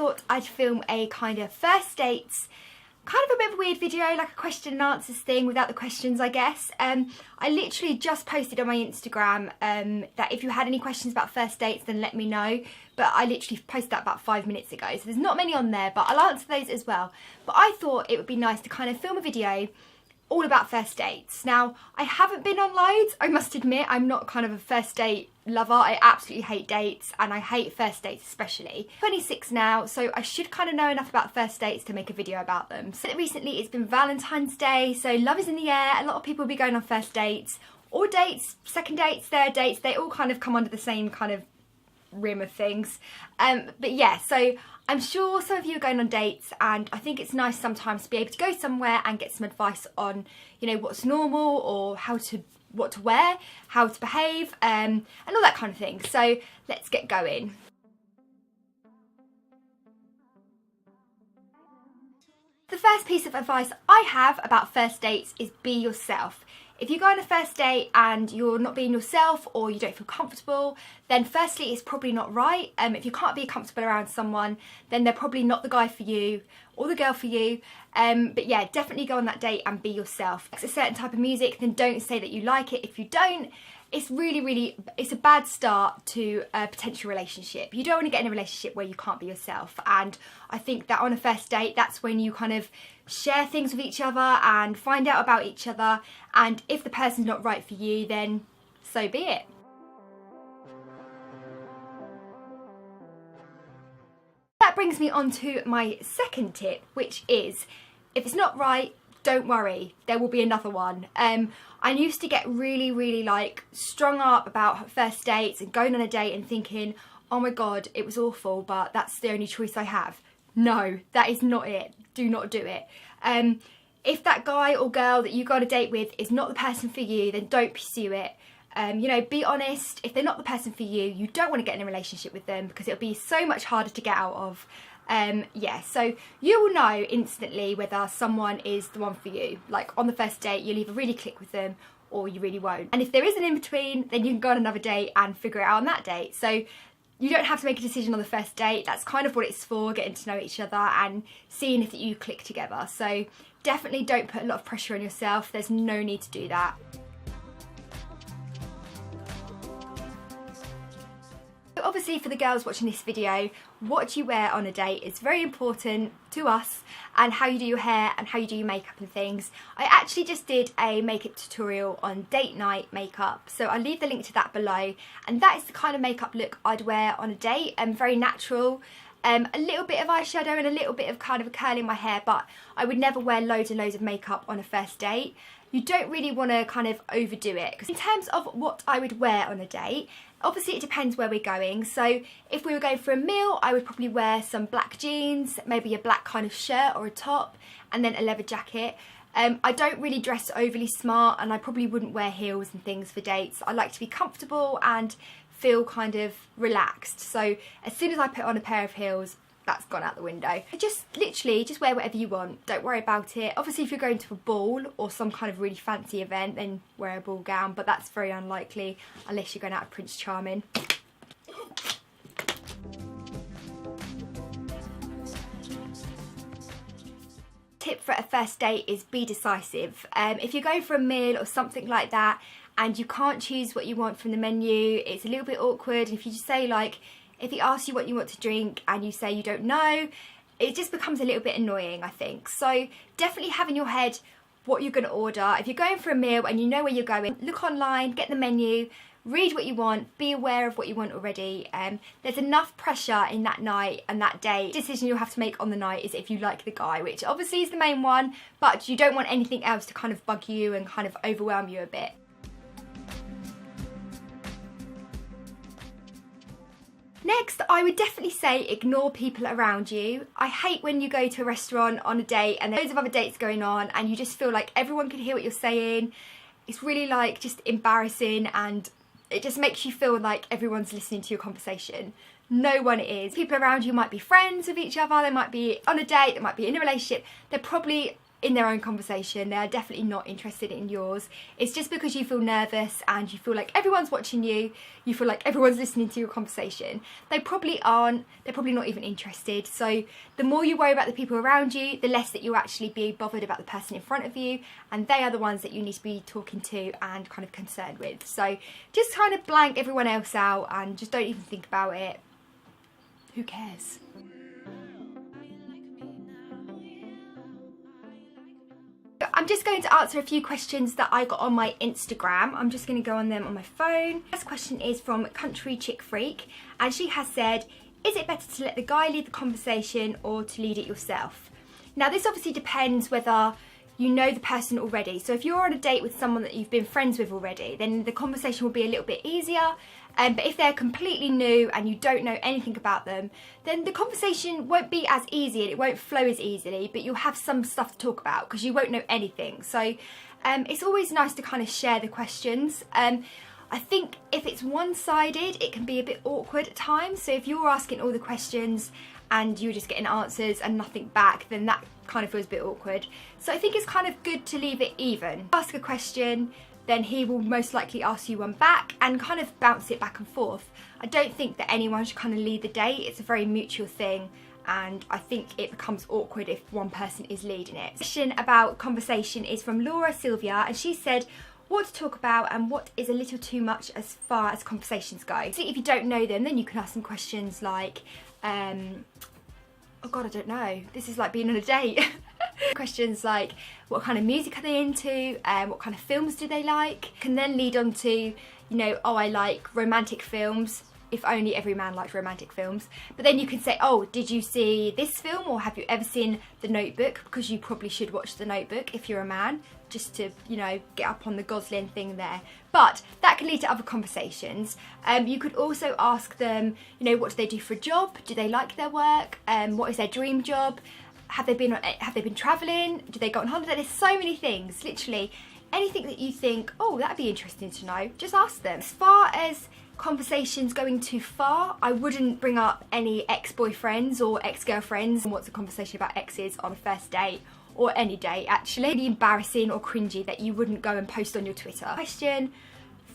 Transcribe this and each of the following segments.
thought I'd film a kind of first dates, kind of a bit of a weird video, like a question and answers thing without the questions, I guess. I literally just posted on my Instagram that if you had any questions about first dates, then let me know. But I literally posted that about 5 minutes ago, so there's not many on there, but I'll answer those as well. But I thought it would be nice to kind of film a video all about first dates. Now, I haven't been on loads, I must admit. I'm not kind of a first date lover. I absolutely hate dates, and I hate first dates especially. 26 now, so I should kind of know enough about first dates to make a video about them. So recently it's been Valentine's Day, so love is in the air. A lot of people will be going on first dates, or dates, second dates, third dates. They all kind of come under the same kind of rim of things. But yeah, so I'm sure some of you are going on dates, and I think it's nice sometimes to be able to go somewhere and get some advice on, you know, what's normal, or what to wear, how to behave, and all that kind of thing. So let's get going. The first piece of advice I have about first dates is be yourself. If you go on a first date and you're not being yourself, or you don't feel comfortable, then firstly it's probably not right. If you can't be comfortable around someone, then they're probably not the guy for you or the girl for you. But yeah, definitely go on that date and be yourself. If it's a certain type of music, then don't say that you like it if you don't. It's it's a bad start to a potential relationship. You don't want to get in a relationship where you can't be yourself. And I think that on a first date, that's when you kind of share things with each other and find out about each other. And if the person's not right for you, then so be it. That brings me on to my second tip, which is, if it's not right, don't worry, there will be another one. I used to get really like strung up about first dates and going on a date and thinking, oh my god, it was awful, but that's the only choice I have. No, that is not it. Do not do it. If that guy or girl that you go on a date with is not the person for you, then don't pursue it. You know, be honest. If they're not the person for you, you don't want to get in a relationship with them, because it'll be so much harder to get out of. Yeah, so you will know instantly whether someone is the one for you. Like on the first date, you'll either really click with them or you really won't. And if there is an in-between, then you can go on another date and figure it out on that date. So you don't have to make a decision on the first date. That's kind of what it's for, getting to know each other and seeing if you click together. So definitely don't put a lot of pressure on yourself. There's no need to do that. Obviously, for the girls watching this video, what you wear on a date is very important to us, and how you do your hair and how you do your makeup and things. I actually just did a makeup tutorial on date night makeup, so I'll leave the link to that below, and that is the kind of makeup look I'd wear on a date, very natural. A little bit of eyeshadow and a little bit of kind of a curl in my hair, but I would never wear loads and loads of makeup on a first date. You don't really want to kind of overdo it. Because in terms of what I would wear on a date, obviously it depends where we're going. So if we were going for a meal, I would probably wear some black jeans, maybe a black kind of shirt or a top, and then a leather jacket. I don't really dress overly smart, and I probably wouldn't wear heels and things for dates. I like to be comfortable and feel kind of relaxed. So as soon as I put on a pair of heels, that's gone out the window. Just literally just wear whatever you want. Don't worry about it. Obviously, if you're going to a ball or some kind of really fancy event, then wear a ball gown, but that's very unlikely unless you're going out with Prince Charming. Tip for a first date is be decisive. If you're going for a meal or something like that and you can't choose what you want from the menu, it's a little bit awkward. If you just say, like, if he asks you what you want to drink and you say you don't know, it just becomes a little bit annoying, I think. So definitely have in your head what you're going to order. If you're going for a meal and you know where you're going, look online, get the menu, read what you want, be aware of what you want already. There's enough pressure in that night and that day. The decision you'll have to make on the night is if you like the guy, which obviously is the main one, but you don't want anything else to kind of bug you and kind of overwhelm you a bit. Next, I would definitely say ignore people around you. I hate when you go to a restaurant on a date and there's loads of other dates going on and you just feel like everyone can hear what you're saying. It's really like just embarrassing, and it just makes you feel like everyone's listening to your conversation. No one is. People around you might be friends with each other, they might be on a date, they might be in a relationship. They're probably in their own conversation. They are definitely not interested in yours. It's just because you feel nervous and you feel like everyone's watching you, you feel like everyone's listening to your conversation. They probably aren't, they're probably not even interested. So the more you worry about the people around you, the less that you'll actually be bothered about the person in front of you, and they are the ones that you need to be talking to and kind of concerned with. So just kind of blank everyone else out and just don't even think about it. Who cares? I'm just going to answer a few questions that I got on my Instagram. I'm just going to go on them on my phone. First question is from Country Chick Freak, and she has said, is it better to let the guy lead the conversation or to lead it yourself? Now this obviously depends whether you know the person already. So if you're on a date with someone that you've been friends with already, then the conversation will be a little bit easier. But if they're completely new and you don't know anything about them, then the conversation won't be as easy and it won't flow as easily, but you'll have some stuff to talk about because you won't know anything. So it's always nice to kind of share the questions. I think if it's one-sided, it can be a bit awkward at times. So if you're asking all the questions and you're just getting answers and nothing back, then that kind of feels a bit awkward. So I think it's kind of good to leave it even. Ask a question, then he will most likely ask you one back and kind of bounce it back and forth. I don't think that anyone should kind of lead the date. It's a very mutual thing, and I think it becomes awkward if one person is leading it. The question about conversation is from Laura Sylvia, and she said, what to talk about and what is a little too much as far as conversations go. So if you don't know them, then you can ask them questions like, oh god, I don't know, this is like being on a date. Questions like, what kind of music are they into, what kind of films do they like, can then lead on to, you know, oh, I like romantic films, if only every man likes romantic films. But then you can say, oh, did you see this film, or have you ever seen The Notebook, because you probably should watch The Notebook if you're a man, just to, you know, get up on the Gosling thing there. But that can lead to other conversations. You could also ask them, you know, what do they do for a job, do they like their work, what is their dream job, have they been travelling, do they go on holiday? There's so many things, literally anything that you think, oh, that'd be interesting to know, just ask them. As far as conversations going too far, I wouldn't bring up any ex-boyfriends or ex-girlfriends. What's a conversation about exes on a first date, or any date actually? Really embarrassing or cringy that you wouldn't go and post on your Twitter. Question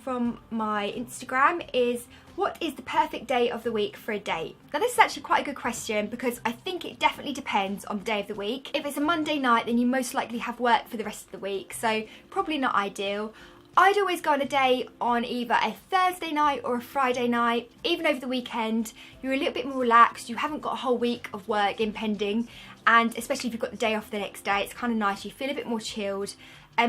from my Instagram is, what is the perfect day of the week for a date? Now this is actually quite a good question, because I think it definitely depends on the day of the week. If it's a Monday night, then you most likely have work for the rest of the week, so probably not ideal. I'd always go on a date on either a Thursday night or a Friday night. Even over the weekend, you're a little bit more relaxed, you haven't got a whole week of work impending, and especially if you've got the day off the next day, it's kind of nice, you feel a bit more chilled.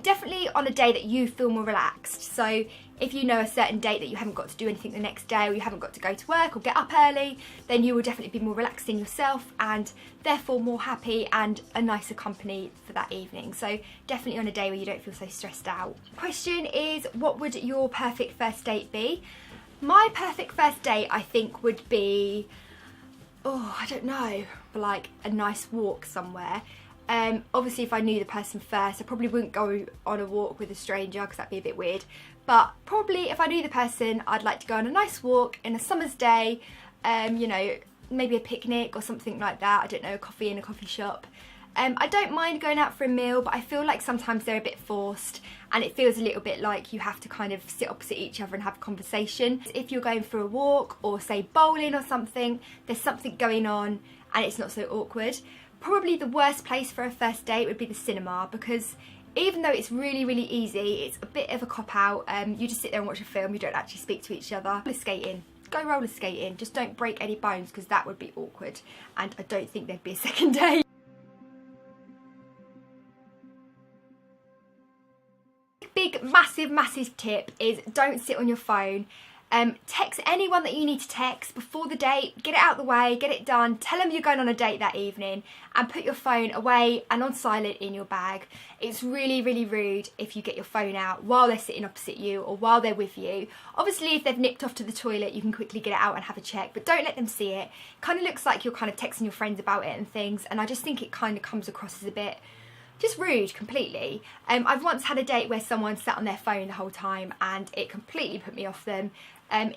Definitely on a day that you feel more relaxed. So if you know a certain date that you haven't got to do anything the next day, or you haven't got to go to work or get up early, then you will definitely be more relaxed in yourself and therefore more happy and a nicer company for that evening. So definitely on a day where you don't feel so stressed out. Question is, what would your perfect first date be? My perfect first date, I think, would be, oh, I don't know, like a nice walk somewhere. Obviously if I knew the person first, I probably wouldn't go on a walk with a stranger because that'd be a bit weird. But probably if I knew the person, I'd like to go on a nice walk in a summer's day, you know, maybe a picnic or something like that. I don't know, a coffee in a coffee shop. I don't mind going out for a meal, but I feel like sometimes they're a bit forced and it feels a little bit like you have to kind of sit opposite each other and have a conversation. If you're going for a walk or say bowling or something, there's something going on and it's not so awkward. Probably the worst place for a first date would be the cinema, because even though it's really, really easy, it's a bit of a cop-out. You just sit there and watch a film, you don't actually speak to each other. Roller skating. Go roller skating. Just don't break any bones, because that would be awkward. And I don't think there'd be a second date. Big, massive, massive tip is don't sit on your phone. Text anyone that you need to text before the date, get it out the way, get it done, tell them you're going on a date that evening, and put your phone away and on silent in your bag. It's really, really rude if you get your phone out while they're sitting opposite you or while they're with you. Obviously if they've nipped off to the toilet, you can quickly get it out and have a check, but don't let them see it. It kind of looks like you're kind of texting your friends about it and things, and I just think it kind of comes across as a bit just rude completely. I've once had a date where someone sat on their phone the whole time and it completely put me off them.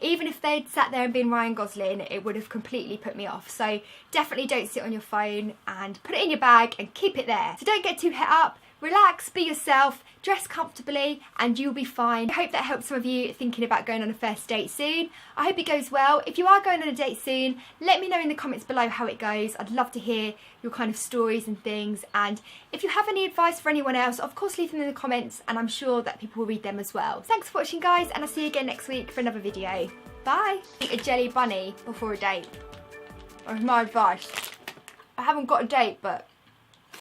Even if they'd sat there and been Ryan Gosling, it would have completely put me off. So definitely don't sit on your phone, and put it in your bag and keep it there. So don't get too het up. Relax, be yourself, dress comfortably, and you'll be fine. I hope that helps some of you thinking about going on a first date soon. I hope it goes well. If you are going on a date soon, let me know in the comments below how it goes. I'd love to hear your kind of stories and things. And if you have any advice for anyone else, of course leave them in the comments, and I'm sure that people will read them as well. Thanks for watching, guys, and I'll see you again next week for another video. Bye. Eat a jelly bunny before a date. That's my advice. I haven't got a date, but